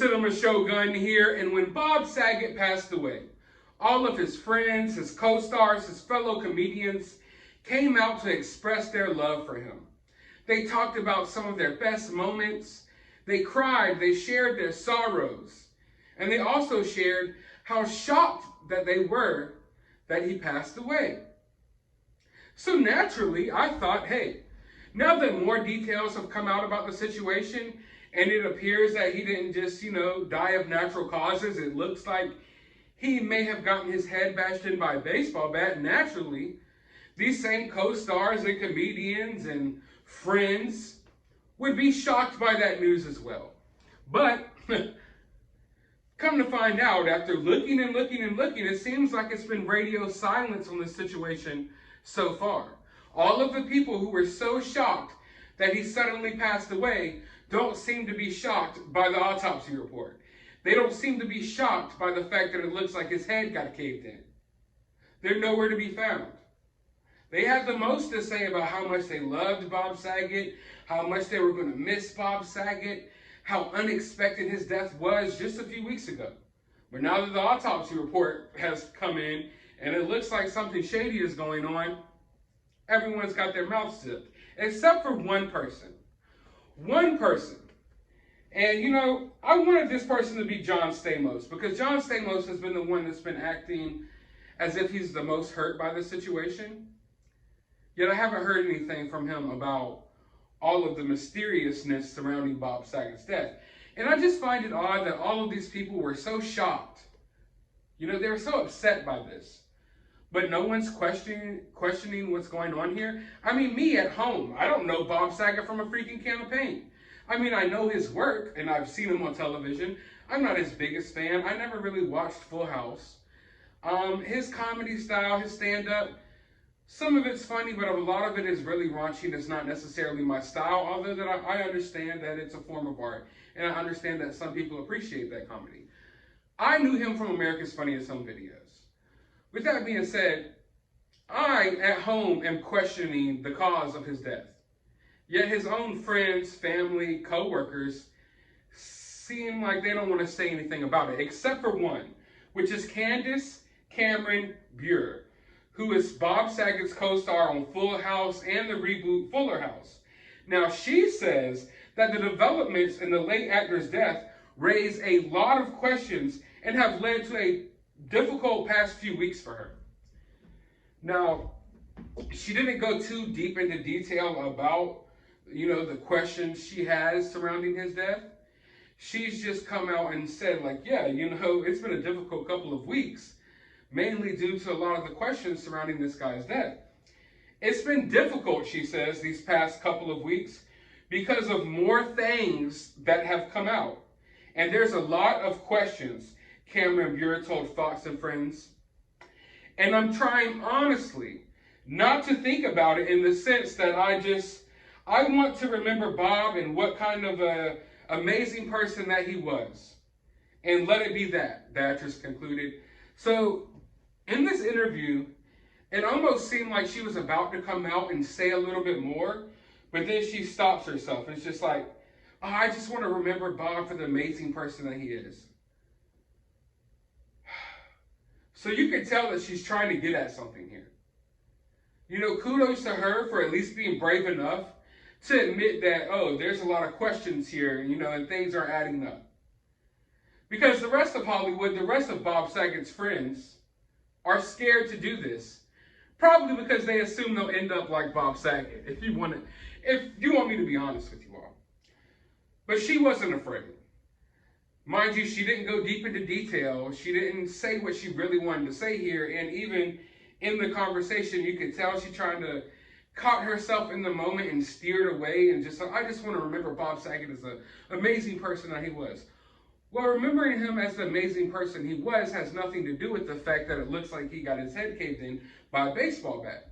Cinema Shogun here, and when Bob Saget passed away, all of his friends, his co-stars, his fellow comedians came out to express their love for him. They talked about some of their best moments. They cried, they shared their sorrows, and they also shared how shocked that they were that he passed away. So naturally, I thought, hey, now that more details have come out about the situation, and it appears that he didn't just, die of natural causes, it looks like he may have gotten his head bashed in by a baseball bat. Naturally, these same co-stars and comedians and friends would be shocked by that news as well. But come to find out, after looking and looking and looking, it seems like it's been radio silence on this situation so far. All of the people who were so shocked that he suddenly passed away don't seem to be shocked by the autopsy report. They don't seem to be shocked by the fact that it looks like his head got caved in. They're nowhere to be found. They had the most to say about how much they loved Bob Saget, how much they were going to miss Bob Saget, how unexpected his death was just a few weeks ago. But now that the autopsy report has come in and it looks like something shady is going on, everyone's got their mouths zipped, except for one person. One person. And, I wanted this person to be John Stamos, because John Stamos has been the one that's been acting as if he's the most hurt by the situation. Yet I haven't heard anything from him about all of the mysteriousness surrounding Bob Saget's death. And I just find it odd that all of these people were so shocked. They were so upset by this. But no one's questioning what's going on here. I mean, me at home, I don't know Bob Saget from a freaking can of paint. I mean, I know his work, and I've seen him on television. I'm not his biggest fan. I never really watched Full House. His comedy style, his stand-up, some of it's funny, but a lot of it is really raunchy, and it's not necessarily my style, although that I understand that it's a form of art, and I understand that some people appreciate that comedy. I knew him from America's Funniest Home Videos. With that being said, I, at home, am questioning the cause of his death. Yet his own friends, family, co-workers seem like they don't want to say anything about it, except for one, which is Candace Cameron Bure, who is Bob Saget's co-star on Full House and the reboot Fuller House. Now, she says that the developments in the late actor's death raise a lot of questions and have led to a difficult past few weeks for her. Now, she didn't go too deep into detail about, the questions she has surrounding his death. She's just come out and said, it's been a difficult couple of weeks, mainly due to a lot of the questions surrounding this guy's death. It's been difficult, she says, these past couple of weeks because of more things that have come out. And there's a lot of questions, Cameron Bure told Fox and Friends. And I'm trying honestly not to think about it in the sense that I want to remember Bob and what kind of a amazing person that he was. And let it be that, the actress concluded. So in this interview, it almost seemed like she was about to come out and say a little bit more, but then she stops herself. It's just like, I just want to remember Bob for the amazing person that he is. So you can tell that she's trying to get at something here. Kudos to her for at least being brave enough to admit that, there's a lot of questions here, and things are adding up. Because the rest of Hollywood, the rest of Bob Saget's friends are scared to do this. Probably because they assume they'll end up like Bob Saget, if you want me to be honest with you all. But she wasn't afraid. Mind you, she didn't go deep into detail. She didn't say what she really wanted to say here. And even in the conversation, you could tell she's trying to caught herself in the moment and steered away and I just want to remember Bob Saget as an amazing person that he was. Well, remembering him as the amazing person he was has nothing to do with the fact that it looks like he got his head caved in by a baseball bat.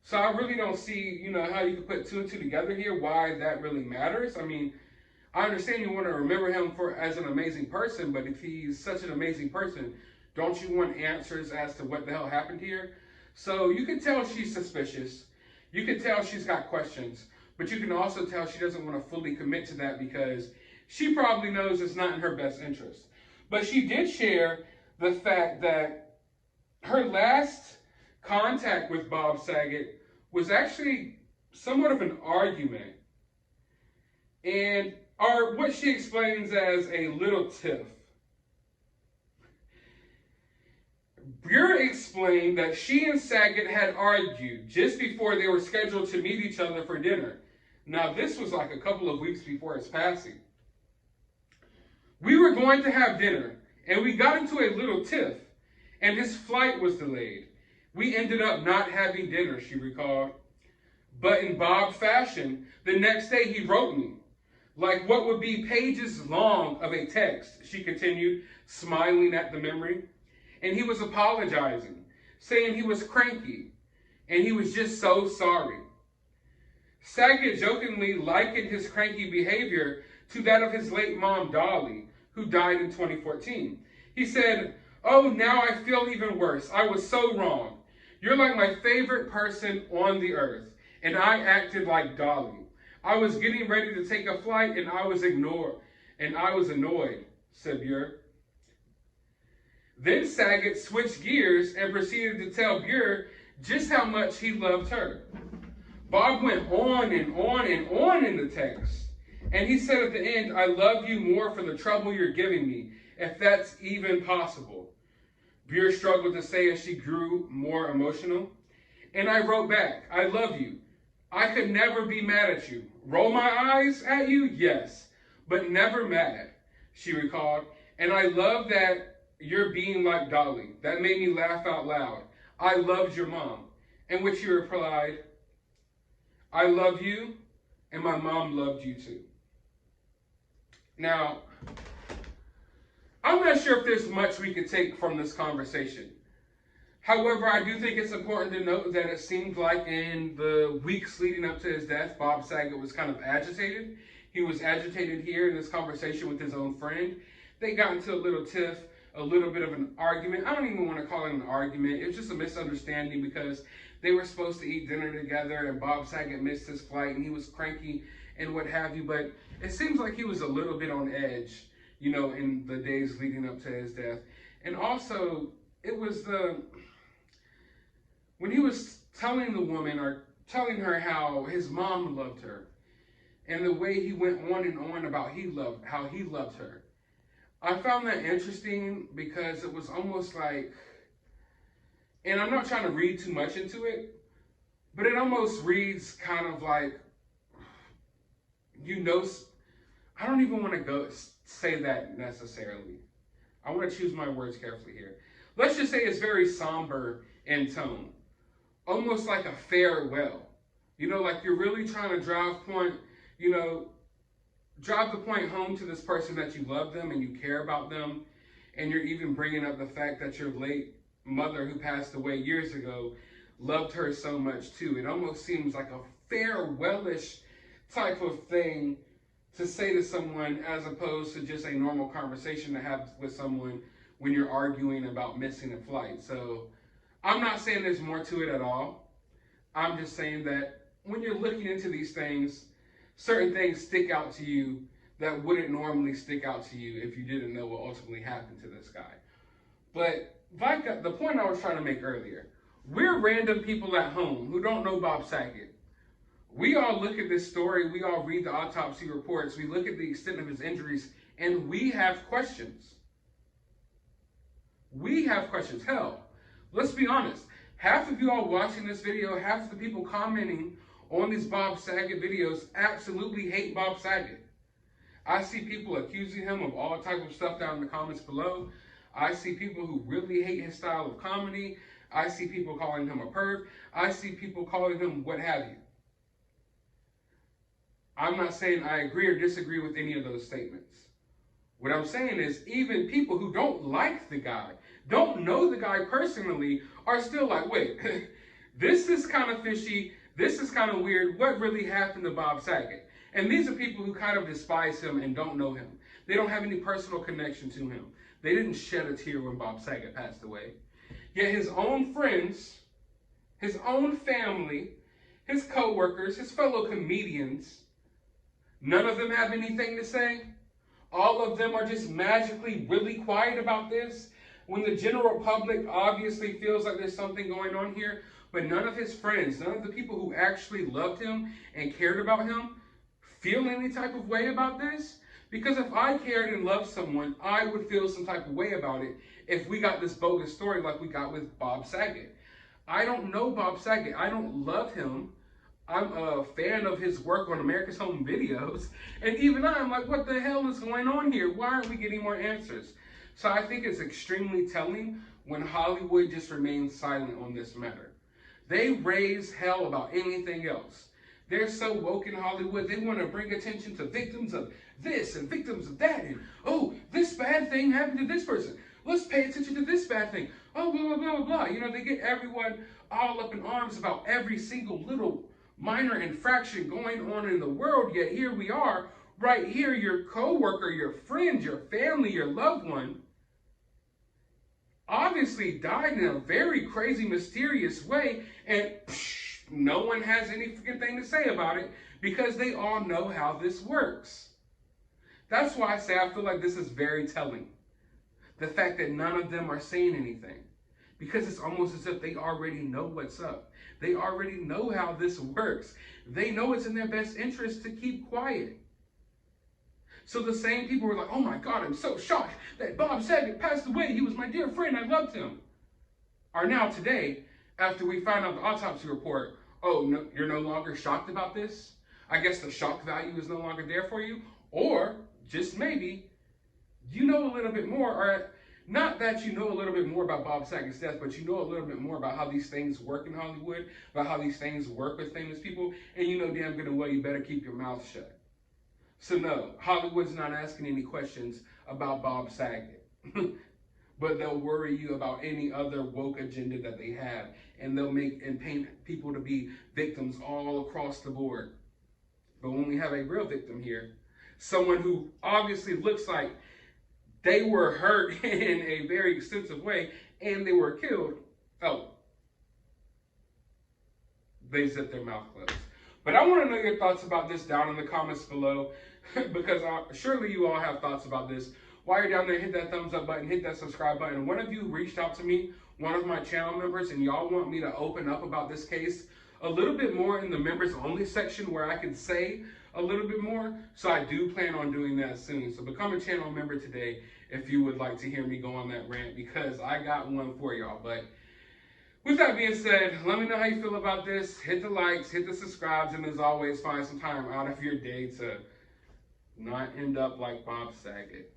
So I really don't see, how you can put two and two together here, why that really matters. I mean, I understand you want to remember him as an amazing person, but if he's such an amazing person, don't you want answers as to what the hell happened here? So you can tell she's suspicious. You can tell she's got questions, but you can also tell she doesn't want to fully commit to that because she probably knows it's not in her best interest. But she did share the fact that her last contact with Bob Saget was actually somewhat of an argument. Or what she explains as a little tiff. Bure explained that she and Saget had argued just before they were scheduled to meet each other for dinner. Now, this was like a couple of weeks before his passing. We were going to have dinner, and we got into a little tiff, and his flight was delayed. We ended up not having dinner, she recalled. But in Bob fashion, the next day he wrote me, like what would be pages long of a text, she continued, smiling at the memory. And he was apologizing, saying he was cranky, and he was just so sorry. Saget jokingly likened his cranky behavior to that of his late mom, Dolly, who died in 2014. He said, "Oh, now I feel even worse. I was so wrong. You're like my favorite person on the earth, and I acted like Dolly. I was getting ready to take a flight, and I was annoyed," said Bure. Then Saget switched gears and proceeded to tell Bure just how much he loved her. Bob went on and on and on in the text. And he said at the end, "I love you more for the trouble you're giving me, if that's even possible." Bure struggled to say as she grew more emotional. And I wrote back, "I love you. I could never be mad at you. Roll my eyes at you? Yes, but never mad," she recalled. "And I love that you're being like Dolly. That made me laugh out loud. I loved your mom." In which he replied, "I love you, and my mom loved you too." Now, I'm not sure if there's much we could take from this conversation. However, I do think it's important to note that it seemed like in the weeks leading up to his death, Bob Saget was kind of agitated. He was agitated here in this conversation with his own friend. They got into a little tiff, a little bit of an argument. I don't even want to call it an argument. It was just a misunderstanding because they were supposed to eat dinner together and Bob Saget missed his flight and he was cranky and what have you. But it seems like he was a little bit on edge, in the days leading up to his death. And also, it was when he was telling the woman or telling her how his mom loved her and the way he went on and on about how he loved her. I found that interesting because it was almost like, and I'm not trying to read too much into it, but it almost reads kind of like, I don't even want to say that necessarily. I want to choose my words carefully here. Let's just say it's very somber in tone, almost like a farewell. Like you're really trying to drive the point home to this person that you love them and you care about them, and you're even bringing up the fact that your late mother who passed away years ago loved her so much too. It almost seems like a farewellish type of thing to say to someone as opposed to just a normal conversation to have with someone when you're arguing about missing a flight. So I'm not saying there's more to it at all. I'm just saying that when you're looking into these things, certain things stick out to you that wouldn't normally stick out to you if you didn't know what ultimately happened to this guy. But like the point I was trying to make earlier, we're random people at home who don't know Bob Saget. We all look at this story, we all read the autopsy reports, we look at the extent of his injuries, and we have questions. We have questions. Hell, let's be honest. Half of you all watching this video, half of the people commenting on these Bob Saget videos absolutely hate Bob Saget. I see people accusing him of all type of stuff down in the comments below. I see people who really hate his style of comedy. I see people calling him a perv. I see people calling him what have you. I'm not saying I agree or disagree with any of those statements. What I'm saying is even people who don't like the guy, don't know the guy personally, are still like, wait, this is kind of fishy. This is kind of weird. What really happened to Bob Saget? And these are people who kind of despise him and don't know him. They don't have any personal connection to him. They didn't shed a tear when Bob Saget passed away. Yet his own friends, his own family, his co-workers, his fellow comedians, none of them have anything to say. all of them are just magically really quiet about this, when the general public obviously feels like there's something going on here, but none of his friends, none of the people who actually loved him and cared about him feel any type of way about this? Because if I cared and loved someone, I would feel some type of way about it if we got this bogus story like we got with Bob Saget. I don't know Bob Saget. I don't love him. I'm a fan of his work on America's Home Videos. And even I'm like, what the hell is going on here? Why aren't we getting more answers? So I think it's extremely telling when Hollywood just remains silent on this matter. They raise hell about anything else. They're so woke in Hollywood, they want to bring attention to victims of this and victims of that. And, oh, this bad thing happened to this person. Let's pay attention to this bad thing. Oh, blah, blah, blah, blah. You know, they get everyone all up in arms about every single little minor infraction going on in the world. Yet here we are, right here, your coworker, your friend, your family, your loved one, obviously died in a very crazy, mysterious way. And no one has any freaking thing to say about it because they all know how this works. That's why I say I feel like this is very telling. The fact that none of them are saying anything. Because it's almost as if they already know what's up. They already know how this works. They know it's in their best interest to keep quiet. So the same people were like, oh my God, I'm so shocked that Bob Saget passed away. He was my dear friend. I loved him. Are now today, after we find out the autopsy report, oh, no, you're no longer shocked about this? I guess the shock value is no longer there for you? Or, just maybe, you know a little bit more, or not that you know a little bit more about Bob Saget's death, but you know a little bit more about how these things work in Hollywood, about how these things work with famous people, and you know damn good and well you better keep your mouth shut. So no, Hollywood's not asking any questions about Bob Saget. But they'll worry you about any other woke agenda that they have, and they'll make and paint people to be victims all across the board. But when we have a real victim here, someone who obviously looks like they were hurt in a very extensive way and they were killed, oh, they zip their mouth closed. But I want to know your thoughts about this down in the comments below, because surely you all have thoughts about this. While you're down there, hit that thumbs up button, hit that subscribe button. One of you reached out to me, one of my channel members, and y'all want me to open up about this case a little bit more in the members only section where I can say a little bit more. So I do plan on doing that soon. So become a channel member today if you would like to hear me go on that rant, because I got one for y'all. But with that being said, let me know how you feel about this. Hit the likes, hit the subscribes, and as always, find some time out of your day to not end up like Bob Saget.